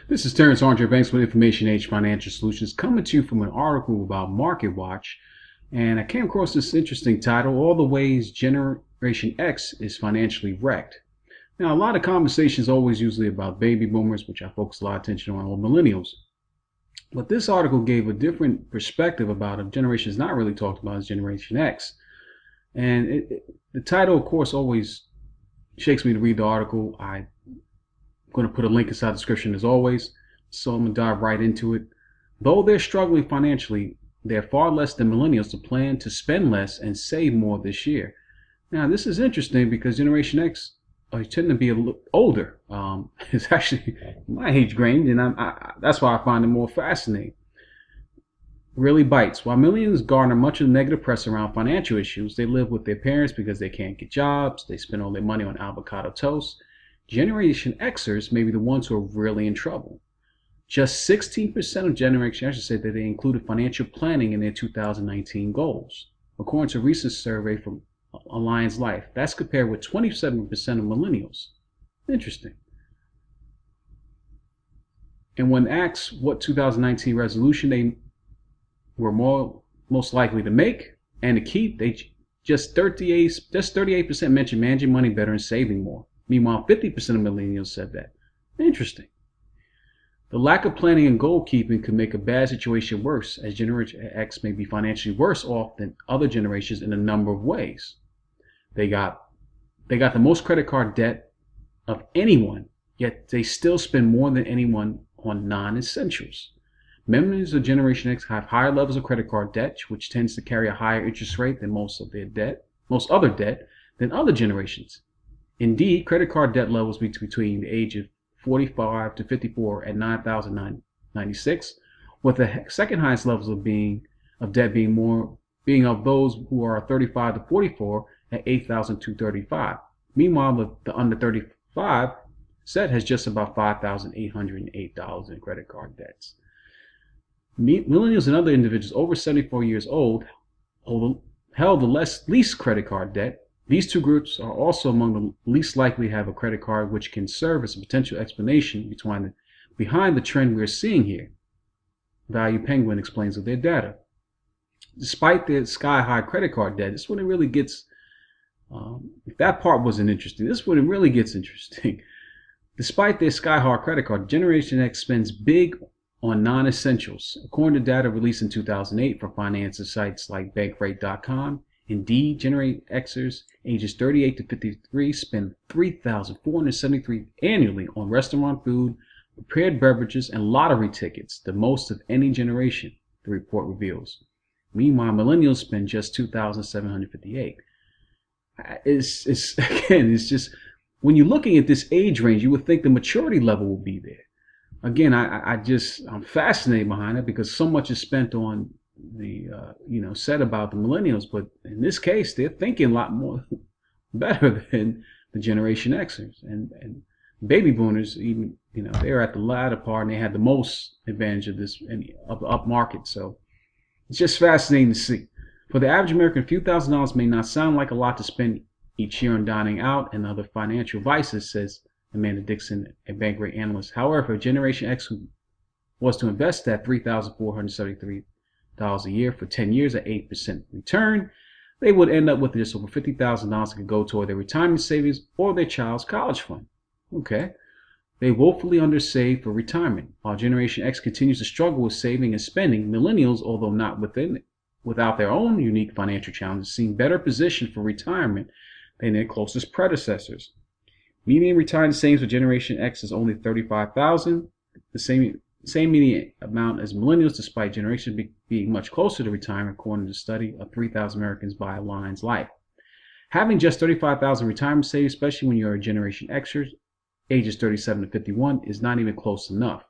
This is Terrence Andre Banks with Information Age Financial Solutions, coming to you from an article about Market Watch. And I came across this interesting title, All the Ways Generation X is Financially Wrecked. Now, a lot of conversations always usually about baby boomers, which I focus a lot of attention on, or millennials. But this article gave a different perspective about a generation that's not really talked about as Generation X. And the title, of course, always shakes me to read the article. I'm going to put a link inside the description as always, so I'm going to dive right into it. Though they're struggling financially, they're far less than millennials to plan to spend less and save more this year. Now, this is interesting because Generation X tend to be a little older. It's actually my age range, and that's why I find it more fascinating. Really bites. While millennials garner much of the negative press around financial issues, they live with their parents because they can't get jobs, they spend all their money on avocado toast. Generation Xers may be the ones who are really in trouble. Just 16% of Generation Xers said that they included financial planning in their 2019 goals, according to a recent survey from Alliance Life. That's compared with 27% of millennials. Interesting. And when asked what 2019 resolution they were most likely to make and to keep, they just 38% mentioned managing money better and saving more. Meanwhile, 50% of millennials said that. Interesting. The lack of planning and goal keeping could make a bad situation worse, as Generation X may be financially worse off than other generations in a number of ways. They got the most credit card debt of anyone, yet they still spend more than anyone on non-essentials. Members of Generation X have higher levels of credit card debt, which tends to carry a higher interest rate than most other debt than other generations. Indeed, credit card debt levels between the age of 45 to 54 at $9,996, with the second highest levels of debt being of those who are 35 to 44 at $8,235. Meanwhile, the under 35 set has just about $5,808 in credit card debts. Millennials and other individuals over 74 years old held the least credit card debt. These two groups are also among the least likely to have a credit card, which can serve as a potential explanation behind the trend we're seeing here. Value Penguin explains with their data. Despite their sky-high credit card debt, this is when it really gets, if that part wasn't interesting, this is when it really gets interesting. Despite their sky-high credit card, Generation X spends big on non-essentials. According to data released in 2008 from finance sites like bankrate.com, Indeed, Generation Xers ages 38 to 53 spend $3,473 annually on restaurant food, prepared beverages, and lottery tickets, the most of any generation, the report reveals. Meanwhile, millennials spend just $2,758. It's just, when you're looking at this age range, you would think the maturity level will be there. Again, I'm fascinated behind it because so much is spent on the said about the millennials, but in this case they're thinking a lot more better than the Generation Xers and baby boomers. Even they're at the latter part and they had the most advantage of this up market. So it's just fascinating to see. For the average American, a few $1,000s may not sound like a lot to spend each year on dining out and other financial vices, says Amanda Dixon, a Bankrate analyst. However, Generation X who was to invest that $3,473 a year for 10 years at 8% return, they would end up with just over $50,000 that could go toward their retirement savings or their child's college fund. Okay. They woefully undersave for retirement. While Generation X continues to struggle with saving and spending, millennials, although not without their own unique financial challenges, seem better positioned for retirement than their closest predecessors. Median retirement savings for Generation X is only $35,000, the same median amount as millennials, despite Generation being much closer to retirement, according to a study of 3,000 Americans by Alliance Life. Having just $35,000 retirement savings, especially when you're a Generation Xer, ages 37 to 51, is not even close enough.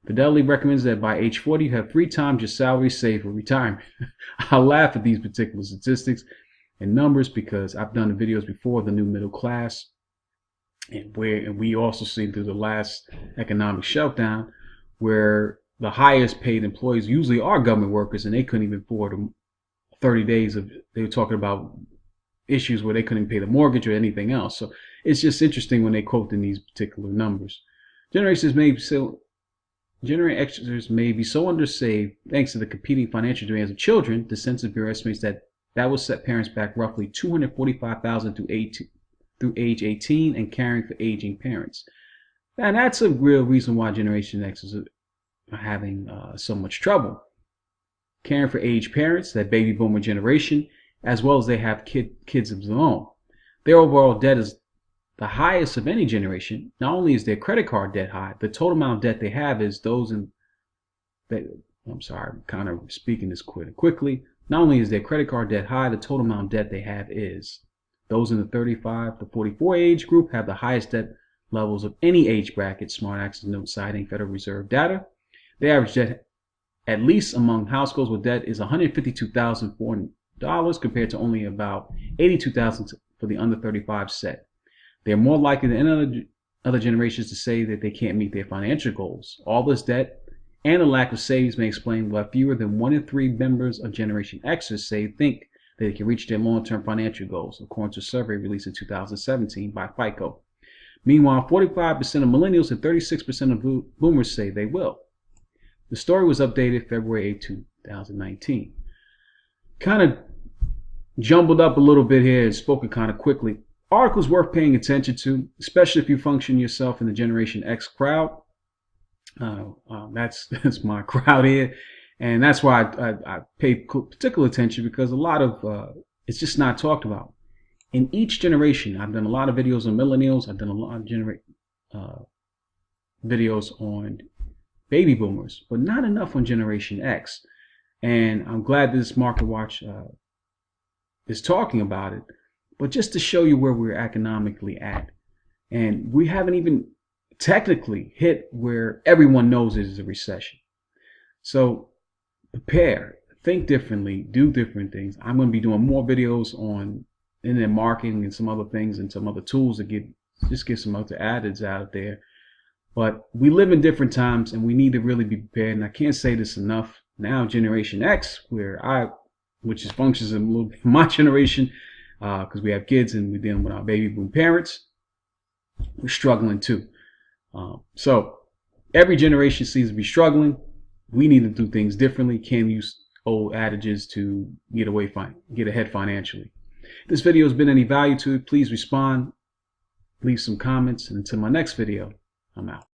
Fidelity recommends that by age 40, you have 3 times your salary saved for retirement. I laugh at these particular statistics and numbers because I've done the videos before, the new middle class, and we also see through the last economic shutdown where the highest paid employees usually are government workers, and they couldn't even afford 30 days of, they were talking about issues where they couldn't pay the mortgage or anything else. So it's just interesting when they quote in these particular numbers. Generation Xers may be so undersaved thanks to the competing financial demands of children. The Census Bureau estimates that will set parents back roughly $245,000 through age 18 and caring for aging parents. And that's a real reason why Generation Xers are having so much trouble. Caring for aged parents, that baby boomer generation, as well as they have kids of their own. Their overall debt is the highest of any generation. Not only is their credit card debt high, the total amount of debt they have is I'm sorry, I'm kind of speaking this quickly. Not only is their credit card debt high, the total amount of debt they have is. Those in the 35 to 44 age group have the highest debt levels of any age bracket, Smart Access notes citing Federal Reserve data. The average debt, at least among households with debt, is $152,400 compared to only about $82,000 for the under 35 set. They are more likely than other generations to say that they can't meet their financial goals. All this debt and the lack of savings may explain why fewer than 1 in 3 members of Generation Xers think that they can reach their long-term financial goals, according to a survey released in 2017 by FICO. Meanwhile, 45% of millennials and 36% of boomers say they will. The story was updated February 8, 2019. Kind of jumbled up a little bit here and spoken kind of quickly. Articles worth paying attention to, especially if you function yourself in the Generation X crowd. That's my crowd here, and that's why I pay particular attention, because a lot of it's just not talked about. In each generation, I've done a lot of videos on millennials. I've done a lot of videos on baby boomers, but not enough on Generation X. And I'm glad this Market Watch is talking about it. But just to show you where we're economically at. And we haven't even technically hit where everyone knows it is a recession. So prepare, think differently, do different things. I'm going to be doing more videos on internet marketing and some other things and some other tools to get some other addeds out there. But we live in different times and we need to really be prepared. And I can't say this enough. Now Generation X, which functions a little bit in my generation, because we have kids and we're dealing with our baby boom parents, we're struggling too. So every generation seems to be struggling. We need to do things differently. Can't use old adages to get ahead financially. If this video has been any value to you, please respond, leave some comments, and until my next video, I'm out.